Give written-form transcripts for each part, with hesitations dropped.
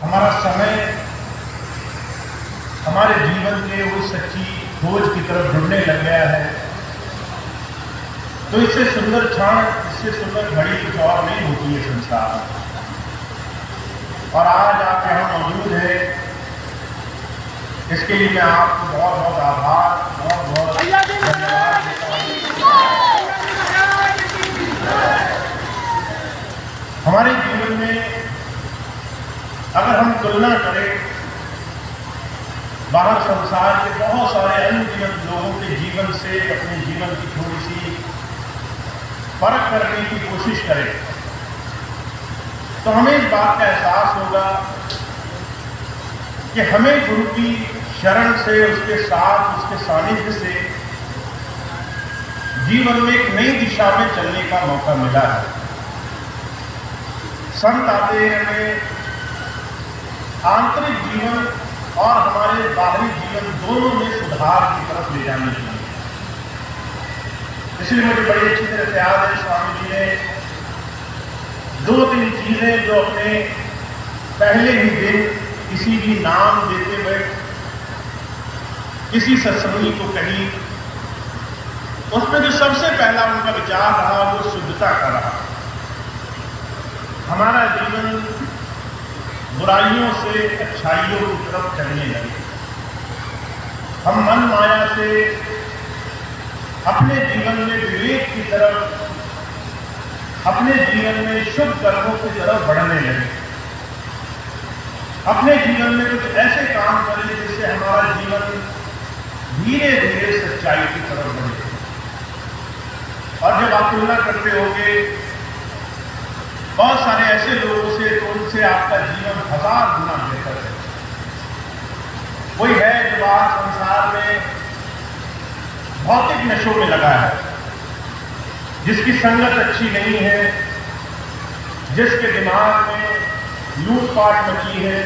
हमारा समय हमारे जीवन के उस सच्ची खोज की तरफ जुड़ने लग गया है, तो इससे सुंदर क्षण, इससे सुंदर घड़ी कुछ और नहीं होती है संसार में। और आज आप यहाँ मौजूद है, इसके लिए मैं आपको बहुत बहुत आभार, बहुत बहुत धन्यवाद देता हूँ। हमारे जीवन में अगर हम तुलना करें बाहर संसार के बहुत सारे अनगिनत लोगों के जीवन से अपने जीवन की थोड़ी सी फर्क करने की कोशिश करें, तो हमें इस बात का एहसास होगा कि हमें गुरु की शरण से, उसके साथ, उसके सानिध्य से जीवन में एक नई दिशा में चलने का मौका मिला है। संत आते हैं हमें आंतरिक जीवन और हमारे बाहरी जीवन दोनों में सुधार की तरफ ले जाने के लिए। इसलिए मुझे बड़ी अच्छी तरह से याद है, स्वामी जी ने 2-3 चीजें जो अपने पहले ही दिन किसी भी नाम देते हुए किसी सत्संगी को कही, उसमें जो सबसे पहला उनका विचार रहा वो शुद्धता का रहा। हमारा जीवन बुराइयों से अच्छाइयों की तरफ चलने लगे, हम मन माया से अपने जीवन में विवेक की तरफ, अपने जीवन में शुभ कर्मों की तरफ बढ़ने लगे, अपने जीवन में कुछ ऐसे काम करें जिससे हमारा जीवन धीरे धीरे सच्चाई की तरफ बढ़े। और जब आप तुलना करते होंगे बहुत सारे ऐसे लोगों से, तो उनसे आपका जीवन 1000 गुना बेहतर है। कोई है जो आज संसार में भौतिक नशों में लगा है, जिसकी संगत अच्छी नहीं है, जिसके दिमाग में लूटपाट मची है,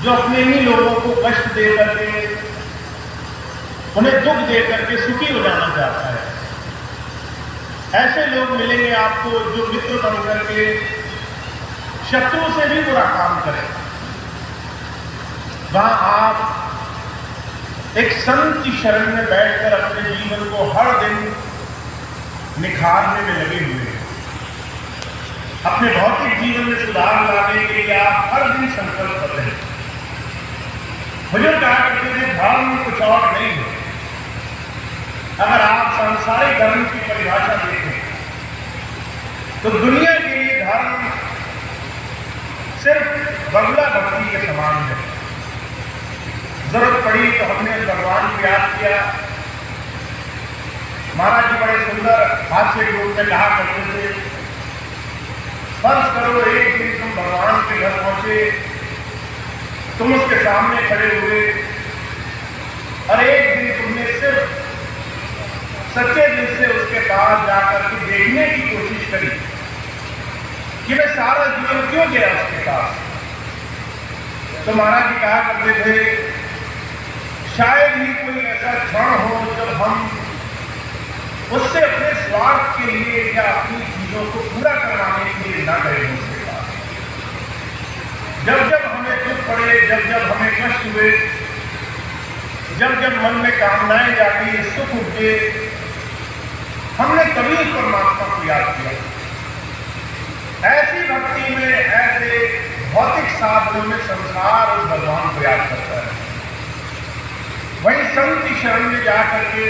जो अपने ही लोगों को कष्ट दे करके, उन्हें दुख दे करके सुखी हो जाना चाहता है। ऐसे लोग मिलेंगे आपको जो मित्र बन करके शत्रु से भी बुरा काम करें। वहां आप एक संत की शरण में बैठकर अपने जीवन को हर दिन निखारने में लगे हुए हैं। अपने भौतिक जीवन में सुधार लाने के लिए आप हर दिन संकल्प कर रहे हैं। मुझे कहा करते थे धर्म कुछ और नहीं है। अगर आप सांसारिक धर्म की परिभाषा देखें तो दुनिया के लिए धर्म सिर्फ बगुला भक्ति के समान है। जरूरत पड़ी तो हमने भगवान को याद किया। महाराज जी बड़े सुंदर हास्य के रूप में कहा करते थे, फर्ज करो एक दिन तुम भगवान के घर पहुंचे, तुम उसके सामने खड़े हुए और एक दिन तुमने सिर्फ सच्चे दिल से उसके पास जाकर के देखने की कोशिश करी कि मैं सारा जीवन क्यों गया उसके पास। तो महाराज जी कहा करते थे, शायद ही कोई ऐसा क्षण हो जब हम उससे अपने स्वार्थ के लिए या अपनी चीजों को पूरा करवाने के लिए ना गए उसके पास। जब जब हमें दुख पड़े, जब जब हमें कष्ट हुए, जब जब मन में कामनाएं जाती, सुख उठे, हमने कभी उस परमात्मा को याद किया। ऐसी भक्ति में, ऐसे भौतिक साधनों में संसार उस भगवान को याद करता है। वहीं संत की शरण में जाकर के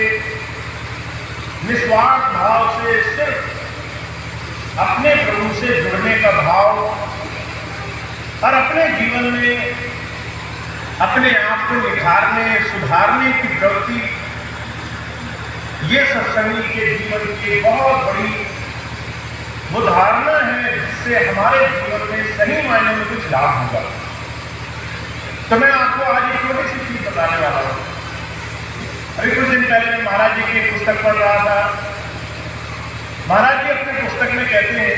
निस्वार्थ भाव से सिर्फ अपने प्रभु से जुड़ने का भाव और अपने जीवन में अपने आप को निखारने, सुधारने की प्रवृत्ति, ये सत्संगी के जीवन की बहुत बड़ी वो धारणा है जिससे हमारे जीवन में सही मायने में कुछ लाभ होगा। तो मैं आपको आज एक छोटी सी चीज बताने वाला हूं। अभी कुछ दिन पहले मैं महाराज जी की एक पुस्तक पढ़ रहा था। महाराज जी अपने पुस्तक में कहते हैं,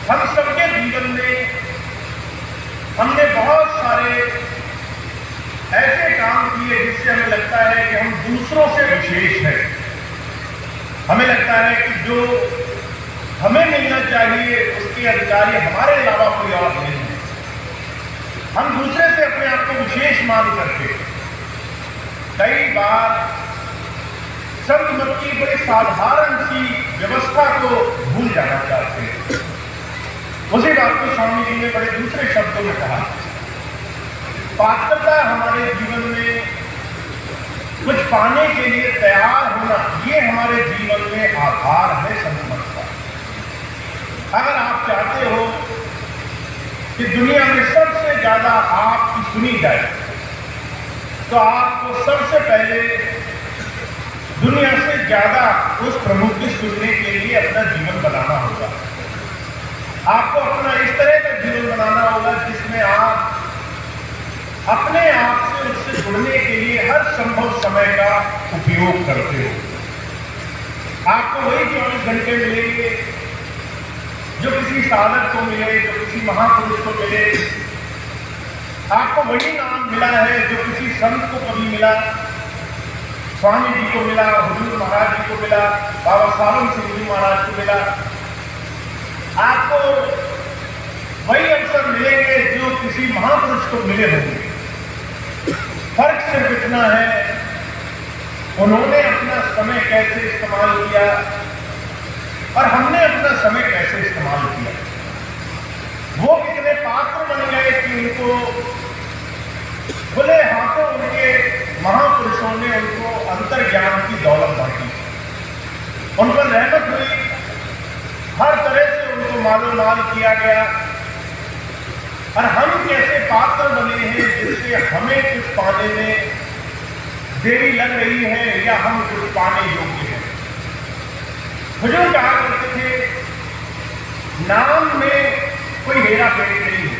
हम सबके जीवन में हमने बहुत सारे ऐसे काम किए जिससे हमें लगता है कि हम दूसरों से विशेष हैं। हमें लगता है कि जो हमें मिलना चाहिए उसके अधिकारी हमारे अलावा कोई और हम दूसरे से अपने आप को विशेष मान करके कई बार संत मत की बड़ी साधारण सी व्यवस्था को भूल जाना चाहते हैं। उसी बात को स्वामी जी ने बड़े दूसरे शब्दों में कहा, पात्रता हमारे जीवन में कुछ पाने के लिए तैयार होना, ये हमारे जीवन में आधार है संत मत का। अगर आप चाहते हो कि दुनिया में सबसे ज्यादा आपकी सुनी जाए, तो आपको सबसे पहले दुनिया से ज्यादा उस प्रभु की सुनने के लिए अपना जीवन बनाना होगा। आपको अपना इस तरह का जीवन बनाना होगा जिसमें आप अपने आप से उससे जुड़ने के लिए हर संभव समय का उपयोग करते हो। आपको वही 24 घंटे मिलेंगे जो किसी साधक को मिले, जो किसी महापुरुष को मिले। आपको वही नाम मिला है जो किसी संत को कभी मिला, स्वामी जी को मिला, हुजूर महाराज जी को मिला, बाबा सावन सिंह जी महाराज को मिला। आपको वही अवसर मिलेंगे जो किसी महापुरुष को मिले होंगे। फर्क सिर्फ इतना है, उन्होंने अपना समय कैसे इस्तेमाल किया और हमने अपना समय कैसे इस्तेमाल किया। वो कितने पात्र बन गए कि उनको खुले हाथों उनके महापुरुषों ने उनको अंतर्ज्ञान की दौलत बांटी, उन पर रहमत हुई, हर तरह से उनको मालूमाल किया गया। और हम कैसे पात्र बने हैं जिससे हमें कुछ पाने में देरी लग रही है या हम कुछ पाने योग्य हैं। हुजूर कहा करते थे, नाम में कोई हेरा फेरी नहीं है,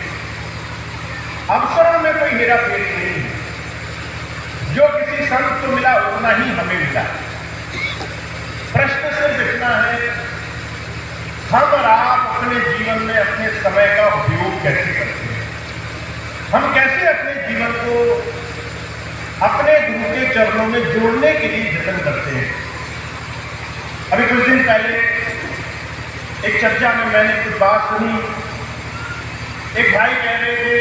अवसरों में कोई हेरा फेरी नहीं है। जो किसी संत को मिला उतना ही हमें मिला। प्रश्न सिर्फ इतना है, हम और आप अपने जीवन में अपने समय का उपयोग कैसे करते हैं। हम कैसे अपने जीवन को अपने गुरु के चरणों में जोड़ने के लिए जतन करते हैं। अभी कुछ दिन पहले एक चर्चा में मैंने कुछ बात सुनी। एक भाई कह रहे थे,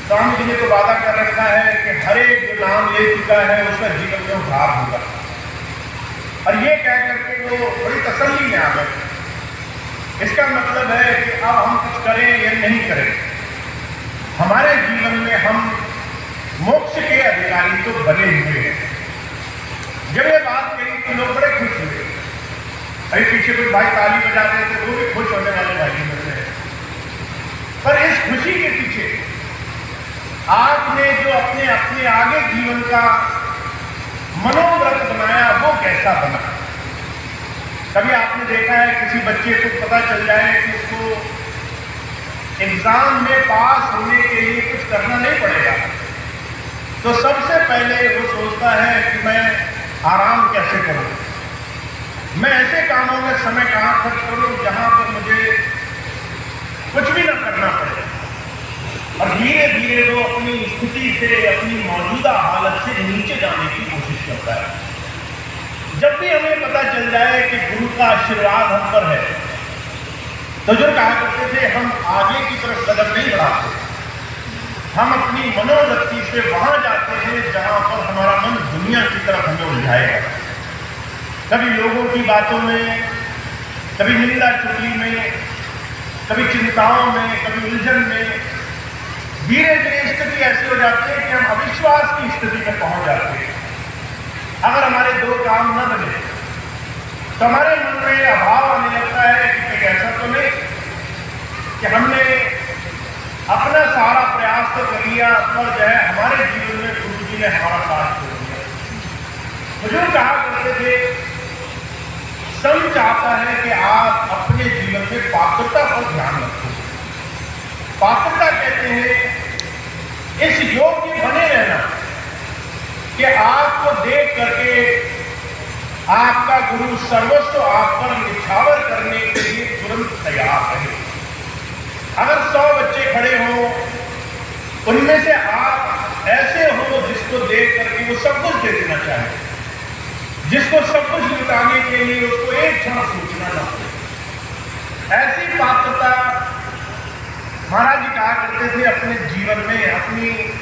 स्वामी जी ने तो वादा कर रखा है कि हर एक जो नाम ले चुका है उसका जीवन में उद्धार होगा। और ये कह करके वो बड़ी तसल्ली में आ गए। इसका मतलब है कि अब हम कुछ करें या नहीं करें, हमारे जीवन में हम मोक्ष के अधिकारी तो बने हुए हैं। जब ये बात कही तो लोग बड़े खुश हुए। अभी पीछे कुछ भाई ताली बजा रहे थे, वो भी खुश होने वाले भाई में से। पर इस खुशी के पीछे आपने जो अपने अपने आगे जीवन का मनोव्रत बनाया वो कैसा बना। कभी आपने देखा है किसी बच्चे को पता चल जाए कि उसको एग्जाम में पास होने के लिए कुछ करना नहीं पड़ेगा, तो सबसे पहले वो सोचता है कि मैं आराम कैसे करूं, मैं ऐसे कामों में समय कहां खर्च करूं जहां पर मुझे कुछ भी ना करना पड़े। और धीरे धीरे वो अपनी स्थिति से, अपनी मौजूदा हालत से नीचे जाने की कोशिश करता है। जब भी हमें पता चल जाए कि गुरु का आशीर्वाद हम पर है, तो जो कहा करते थे, हम आगे की तरफ कदम नहीं बढ़ाते, हम अपनी मनोवृत्ति से वहां जाते हैं जहां पर हमारा मन दुनिया की तरफ हमें उलझाएगा। कभी लोगों की बातों में, कभी निंदा चुगली में, कभी चिंताओं में, कभी उलझन में। धीरे धीरे स्थिति ऐसी हो जाती है कि हम अविश्वास की स्थिति में पहुंच जाते हैं। अगर हमारे दो काम न बने तो हमारे मन में अभाव आने लगता है कि कहीं ऐसा तो नहीं कि हमने अपना सारा प्रयास तो कर लिया पर जो है हमारे जीवन में गुरु जी ने हमारा साथ छोड़ दिया। हुजूर कहा करते थे, संत चाहता है कि आप अपने जीवन में पात्रता पर ध्यान रखो। पात्रता कहते हैं इस योग्य बने रहना कि आपको देख करके आपका गुरु सर्वस्व आप पर निछावर करने के लिए तुरंत तैयार है। अगर 100 बच्चे खड़े हों, उनमें से आप ऐसे हो जिसको देख करके वो सब कुछ दे देना चाहे, जिसको सब कुछ लुटाने के लिए उसको एक क्षण सोचना ना पड़े। ऐसी पात्रता महाराज जी कहा करते चाहते थे अपने जीवन में, अपनी